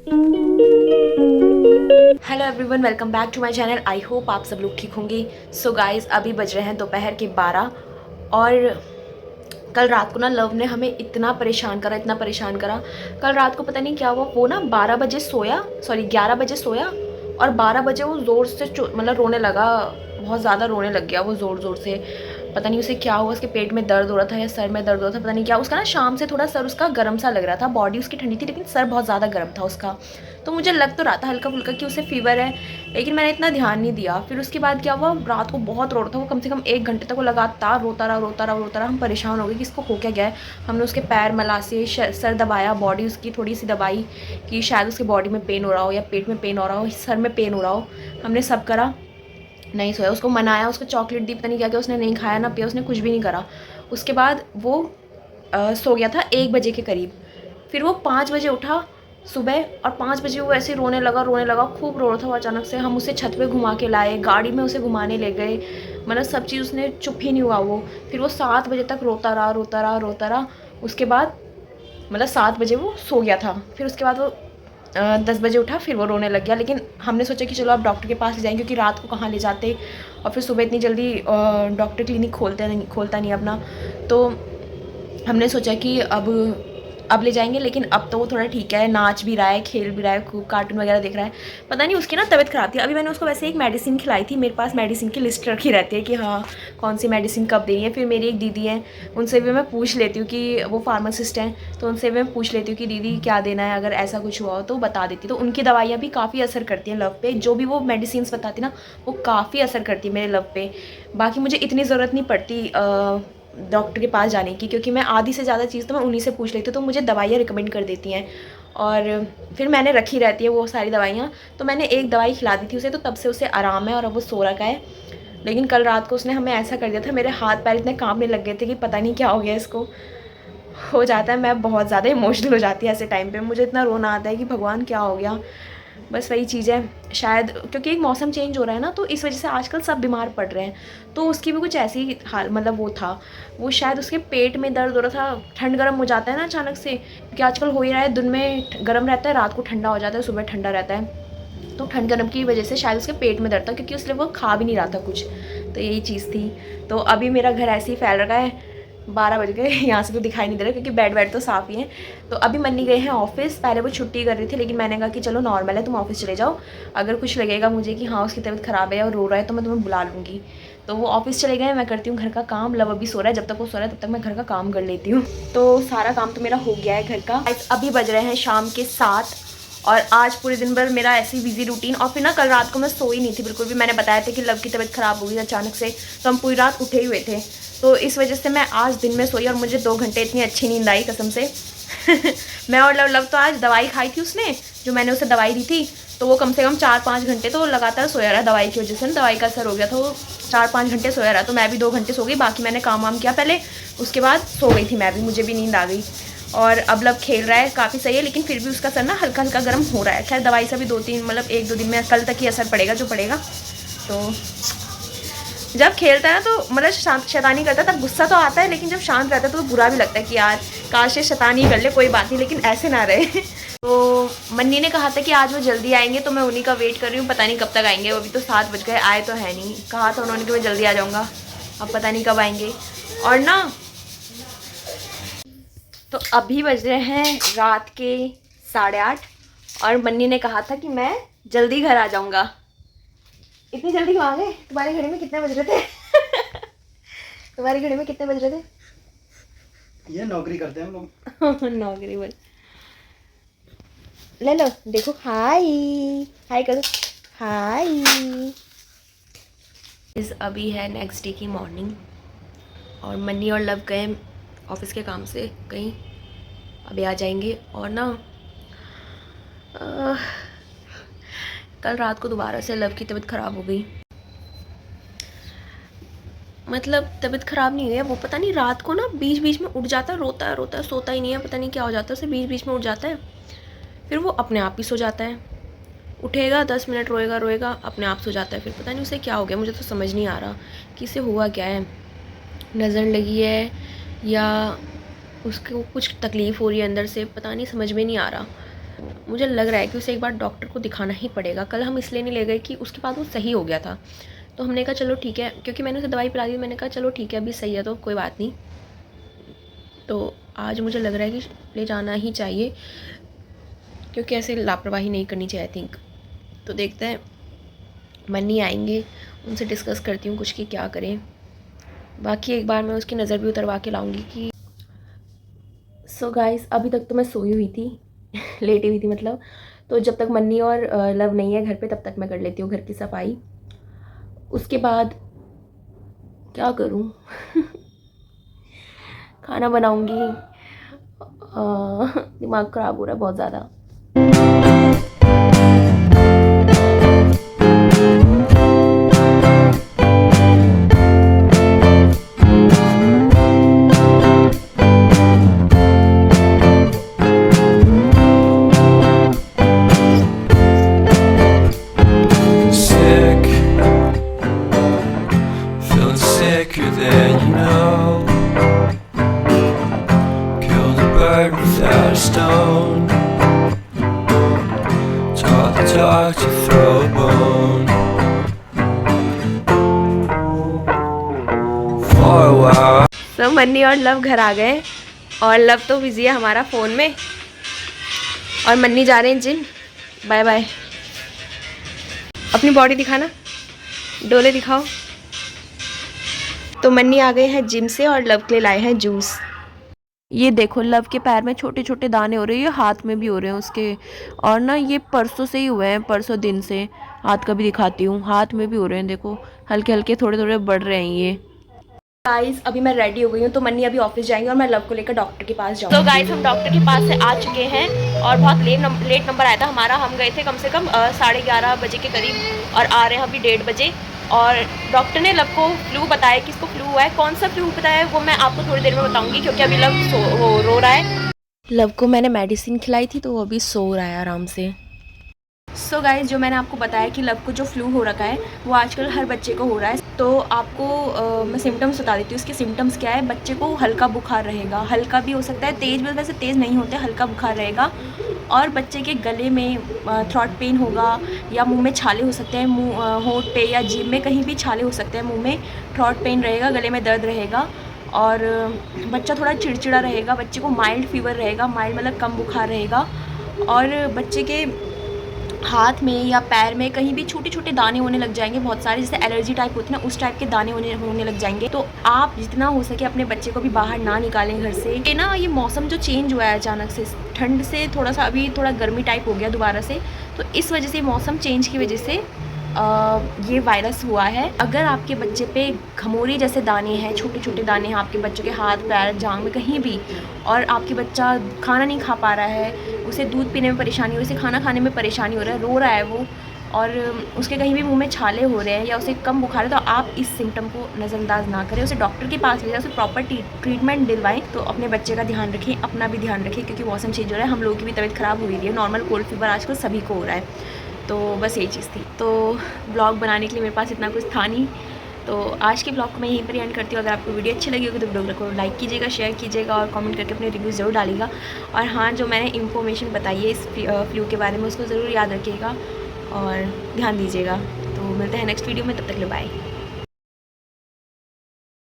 Hello everyone, welcome back to my channel. I hope आप सब लोग ठीक होंगे। सो गाइस, अभी बज रहे हैं दोपहर के 12 और कल रात को ना लव ने हमें इतना परेशान करा, इतना परेशान करा। कल रात को पता नहीं क्या हुआ, वो ना 12 बजे सोया, सॉरी 11 बजे सोया और 12 बजे वो ज़ोर से मतलब रोने लगा, बहुत ज़्यादा रोने लग गया वो ज़ोर ज़ोर से। पता नहीं उसे क्या हुआ, उसके पेट में दर्द हो रहा था या सर में दर्द हो रहा था, पता नहीं क्या। उसका ना शाम से थोड़ा सर उसका गर्म सा लग रहा था, बॉडी उसकी ठंडी थी लेकिन सर बहुत ज़्यादा गर्म था उसका। तो मुझे लग तो रहा था हल्का फुल्का कि उसे फीवर है, लेकिन मैंने इतना ध्यान नहीं दिया। फिर उसके बाद क्या हुआ, रात को बहुत रो रहा था वो, कम से कम 1 घंटे तक वो लगातार रोता रहा रोता रहा रोता रहा। हम परेशान हो गए कि इसको हो क्या गया है। हमने उसके पैर मलासे, सर दबाया, बॉडी उसकी थोड़ी सी दबाई कि शायद उसके बॉडी में पेन हो रहा हो या पेट में पेन हो रहा हो, सर में पेन हो रहा हो। हमने सब करा, नहीं सोया। उसको मनाया, उसको चॉकलेट दी, पता नहीं क्या क्या, उसने नहीं खाया ना पिया, उसने कुछ भी नहीं करा। उसके बाद वो सो गया था 1 बजे के करीब। फिर वो 5 बजे उठा सुबह और 5 बजे वो ऐसे रोने लगा, खूब रो रहा था वो अचानक से। हम उसे छत पे घुमा के लाए, गाड़ी में उसे घुमाने ले गए, मतलब सब चीज़, उसने चुप ही नहीं हुआ वो। फिर वो 7 बजे तक रोता रहा रोता रहा रोता रहा। उसके बाद मतलब 7 बजे वो सो गया था। फिर उसके बाद वो 10 बजे उठा, फिर वो रोने लग गया। लेकिन हमने सोचा कि चलो अब डॉक्टर के पास ले जाएंगे, क्योंकि रात को कहाँ ले जाते और फिर सुबह इतनी जल्दी डॉक्टर क्लिनिक खोलता नहीं अपना। तो हमने सोचा कि अब ले जाएंगे। लेकिन अब तो वो थोड़ा ठीक है, नाच भी रहा है, खेल भी रहा है, खूब कार्टून वगैरह देख रहा है। पता नहीं उसकी ना तबीयत ख़राब थी। अभी मैंने उसको वैसे एक मेडिसिन खिलाई थी, मेरे पास मेडिसिन की लिस्ट रखी रहती है कि हाँ कौन सी मेडिसिन कब देनी है। फिर मेरी एक दीदी है, उनसे भी मैं पूछ लेती हूँ कि वो फार्मासिस्ट हैं, तो उनसे भी मैं पूछ लेती हूँ कि दीदी क्या देना है, अगर ऐसा कुछ हुआ हो तो बता देती। तो उनकी दवाइयाँ भी काफ़ी असर करती हैं लव पे, जो भी वो मेडिसिन बताती ना वो काफ़ी असर करती है मेरे लव पे। बाकी मुझे इतनी ज़रूरत नहीं पड़ती डॉक्टर के पास जाने की, क्योंकि मैं आधी से ज़्यादा चीज़ तो मैं उन्हीं से पूछ लेती हूँ, तो मुझे दवाइयाँ रिकमेंड कर देती हैं और फिर मैंने रखी रहती है वो सारी दवाइयाँ। तो मैंने एक दवाई खिला दी थी उसे, तो तब से उसे आराम है और अब वो सो रखा है। लेकिन कल रात को उसने हमें ऐसा कर दिया था, मेरे हाथ पैर इतने कांपने लग गए थे कि पता नहीं क्या हो गया इसको। हो जाता है, मैं बहुत ज़्यादा इमोशनल हो जाती है ऐसे टाइम पे, मुझे इतना रोना आता है कि भगवान क्या हो गया। बस वही चीज़ है, शायद क्योंकि एक मौसम चेंज हो रहा है ना, तो इस वजह से आजकल सब बीमार पड़ रहे हैं। तो उसकी भी कुछ ऐसी हाल, मतलब वो था, वो शायद उसके पेट में दर्द हो रहा था। ठंड गर्म हो जाता है ना अचानक से, क्योंकि आजकल हो ही रहा है, दिन में गर्म रहता है, रात को ठंडा हो जाता है, सुबह ठंडा रहता है। तो ठंड गर्म की वजह से शायद उसके पेट में दर्द था, क्योंकि उसने वो खा भी नहीं रहा था कुछ। तो यही चीज़ थी। तो अभी मेरा घर ऐसे ही फैल रखा है। 12 बज गए, यहाँ से तो दिखाई नहीं दे रहा क्योंकि बेड वेड तो साफ़ ही है। तो अभी मन्नी गए हैं ऑफिस, पहले वो छुट्टी कर रही थी, लेकिन मैंने कहा कि चलो नॉर्मल है, तुम ऑफिस चले जाओ। अगर कुछ लगेगा मुझे कि हाँ उसकी तबीयत ख़राब है और रो रहा है तो मैं तुम्हें बुला लूँगी। तो वो ऑफिस चले गए, मैं करती हूँ घर का काम। लव अभी सो रहा है, जब तक वो सो रहा है तब तक मैं घर का काम कर लेती हूँ। तो सारा काम तो मेरा हो गया है घर का। अभी बज रहे हैं शाम के 7 और आज पूरे दिन भर मेरा ऐसी बिजी रूटीन। और फिर ना कल रात को मैं सोई नहीं थी बिल्कुल भी। मैंने बताया था कि लव की तबीयत ख़राब हो गई अचानक से, तो हम पूरी रात उठे हुए थे। तो इस वजह से मैं आज दिन में सोई और मुझे 2 घंटे इतनी अच्छी नींद आई कसम से। मैं और लव तो आज दवाई खाई थी उसने, जो मैंने उसे दवाई दी थी, तो वो कम से कम 4-5 घंटे तो लगातार सोया रहा। दवाई की वजह से ना, दवाई का असर हो गया था, वो 4-5 घंटे सोया रहा। तो मैं भी 2 घंटे सो गई, बाकी मैंने काम वाम किया पहले, उसके बाद सो गई थी मैं भी, मुझे भी नींद आ गई। और अब लव खेल रहा है, काफ़ी सही है, लेकिन फिर भी उसका सर ना हल्का हल्का गर्म हो रहा है। खैर दवाई से भी 2-3 मतलब 1-2 दिन में, कल तक ही असर पड़ेगा जो पड़ेगा। तो जब खेलता है ना तो मतलब शैतानी करता है तब गुस्सा तो आता है, लेकिन जब शांत रहता है तो बुरा भी लगता है कि यार काश ये शैतानी कर ले, कोई बात नहीं, लेकिन ऐसे ना रहे। तो मन्नी ने कहा था कि आज वो जल्दी आएंगे, तो मैं उन्हीं का वेट कर रही हूँ, पता नहीं कब तक आएंगे। अभी तो 7 बज गए, आए तो है नहीं। कहा था उन्होंने कि मैं जल्दी आ जाऊँगा, अब पता नहीं कब आएंगे। और ना तो अभी बज रहे हैं रात के 8:30 और मन्नी ने कहा था कि मैं जल्दी घर आ जाऊँगा। इतनी जल्दी क्यों आ गए? तुम्हारी घड़ी में कितने बज रहे थे? तुम्हारी घड़ी में कितने बज रहे थे? ये नौकरी करते हैं हम लोग। नौकरी बोल, ले लो देखो, हाय हाय करो, हाय। इस अभी है नेक्स्ट डे की मॉर्निंग और मन्नी और लव गए ऑफिस के काम से कहीं, अभी आ जाएंगे। और ना कल रात को दोबारा से लव की तबीयत ख़राब हो गई। मतलब तबीयत ख़राब नहीं हुई है, वो पता नहीं रात को ना बीच बीच में उठ जाता है, रोता है, सोता ही नहीं है, पता नहीं क्या हो जाता है उसे, बीच बीच में उठ जाता है, फिर वो अपने आप ही सो जाता है। उठेगा 10 मिनट रोएगा रोएगा, अपने आप सो जाता है। फिर पता नहीं उसे क्या हो गया, मुझे तो समझ नहीं आ रहा कि इसे हुआ क्या है, नज़र लगी है या उसको कुछ तकलीफ़ हो रही है अंदर से, पता नहीं, समझ में नहीं आ रहा। मुझे लग रहा है कि उसे एक बार डॉक्टर को दिखाना ही पड़ेगा। कल हम इसलिए नहीं ले गए कि उसके बाद वो सही हो गया था, तो हमने कहा चलो ठीक है, क्योंकि मैंने उसे दवाई पिला दी, मैंने कहा चलो ठीक है अभी सही है तो कोई बात नहीं। तो आज मुझे लग रहा है कि ले जाना ही चाहिए, क्योंकि ऐसे लापरवाही नहीं करनी चाहिए आई थिंक। तो देखते हैं, मन्नी आएंगे, उनसे डिस्कस करती हूँ कुछ कि क्या करें। बाकी एक बार मैं उसकी नज़र भी उतरवा के लाऊंगी कि सो गाइस, अभी तक तो मैं सोई हुई थी लेटी हुई थी मतलब। तो जब तक मन्नी और लव नहीं है घर पे तब तक मैं कर लेती हूँ घर की सफाई। उसके बाद क्या करूँ खाना बनाऊंगी। दिमाग ख़राब हो रहा है बहुत ज़्यादा। Sicker than you know, killed a bird without a stone, taught the dog to throw a bone. For a while तो मन्नी और लव घर आ गए, और लव तो बिजी है हमारा फ़ोन में, और मन्नी जा रहे हैं जिम। Bye bye. अपनी बॉडी दिखाना, डोले दिखाओ। तो मन्नी आ गए हैं जिम से और लव के लिए लाए हैं जूस। ये देखो लव के पैर में छोटे छोटे दाने हो रहे हैं, ये हाथ में भी हो रहे हैं उसके, और ना ये परसों से ही हुए हैं, परसों दिन से। हाथ का भी दिखाती हूँ, हाथ में भी हो रहे हैं, देखो हल्के हल्के थोड़े थोड़े बढ़ रहे हैं ये। गाइस अभी मैं रेडी हो गई हूँ, तो मन्नी अभी ऑफिस जाएंगे और मैं लव को लेकर डॉक्टर के पास जाऊँगी। तो गाइस हम डॉक्टर के पास से आ चुके हैं, और बहुत लेट नंबर आया था हमारा। हम गए थे कम से कम 11:30 बजे के करीब, और आ रहे हैं अभी 1:30 बजे। और डॉक्टर ने लव को फ्लू बताया कि इसको फ्लू हुआ है। कौन सा फ्लू बताया है वो मैं आपको थोड़ी देर में बताऊँगी, क्योंकि अभी लव रो रहा है। लव को मैंने मेडिसिन खिलाई थी तो वो अभी सो रहा है आराम से। सो गाइस, जो मैंने आपको बताया कि लव को जो फ्लू हो रखा है वो आजकल हर बच्चे को हो रहा है। तो आपको मैं सिम्टम्स बता देती हूँ। इसके सिम्टम्स क्या है, बच्चे को हल्का बुखार रहेगा, हल्का भी हो सकता है, तेज़ भी, वैसे तेज़ नहीं होते, हल्का बुखार रहेगा। और बच्चे के गले में थ्रॉट पेन होगा, या मुंह में छाले हो सकते हैं, मुंह होंठ पे या जीभ में कहीं भी छाले हो सकते हैं। मुंह में थ्रॉट पेन रहेगा, गले में दर्द रहेगा, और बच्चा थोड़ा चिड़चिड़ा रहेगा। बच्चे को माइल्ड फीवर रहेगा, माइल्ड मतलब कम बुखार रहेगा। और बच्चे के हाथ में या पैर में कहीं भी छोटे छोटे दाने होने लग जाएंगे, बहुत सारे, जैसे एलर्जी टाइप होती है ना, उस टाइप के दाने होने लग जाएंगे। तो आप जितना हो सके अपने बच्चे को भी बाहर ना निकालें घर से। ये ना, ये मौसम जो चेंज हुआ है अचानक से, ठंड से थोड़ा सा अभी थोड़ा गर्मी टाइप हो गया दोबारा से, तो इस वजह से मौसम चेंज की वजह से ये वायरस हुआ है। अगर आपके बच्चे पे घमोरी जैसे दाने हैं, छोटे छोटे दाने हैं आपके बच्चों के हाथ पैर जांघ में कहीं भी, और आपके बच्चा खाना नहीं खा पा रहा है, उसे दूध पीने में परेशानी हो रही है, उसे खाना खाने में परेशानी हो रहा है, रो रहा है वो, और उसके कहीं भी मुंह में छाले हो रहे हैं, या उसे कम बुखार है, तो आप इस सिम्टम को नज़रअंदाज ना करें, उसे डॉक्टर के पास ले जाएं, उसे प्रॉपर ट्रीटमेंट दिलवाएं। तो अपने बच्चे का ध्यान रखें, अपना भी ध्यान रखें, क्योंकि मौसम चेंज हो रहा है, हम लोगों की भी तबीयत ख़राब हो रही है। नॉर्मल कोल्ड फीवर आजकल सभी को हो रहा है। तो बस यही चीज़ थी। तो ब्लॉग बनाने के लिए मेरे पास इतना कुछ था नहीं, तो आज के ब्लॉग को मैं यहीं पर एंड करती हूँ। अगर आपको वीडियो अच्छी लगी होगी तो ब्लॉग को लाइक कीजिएगा, शेयर कीजिएगा, और कमेंट करके अपने रिव्यूज़ ज़रूर डालिएगा। और हाँ, जो मैंने इन्फॉर्मेशन बताई है इस फ्लू के बारे में, उसको ज़रूर याद रखिएगा और ध्यान दीजिएगा। तो मिलते हैं नेक्स्ट वीडियो में, तब तक के लिए बाय।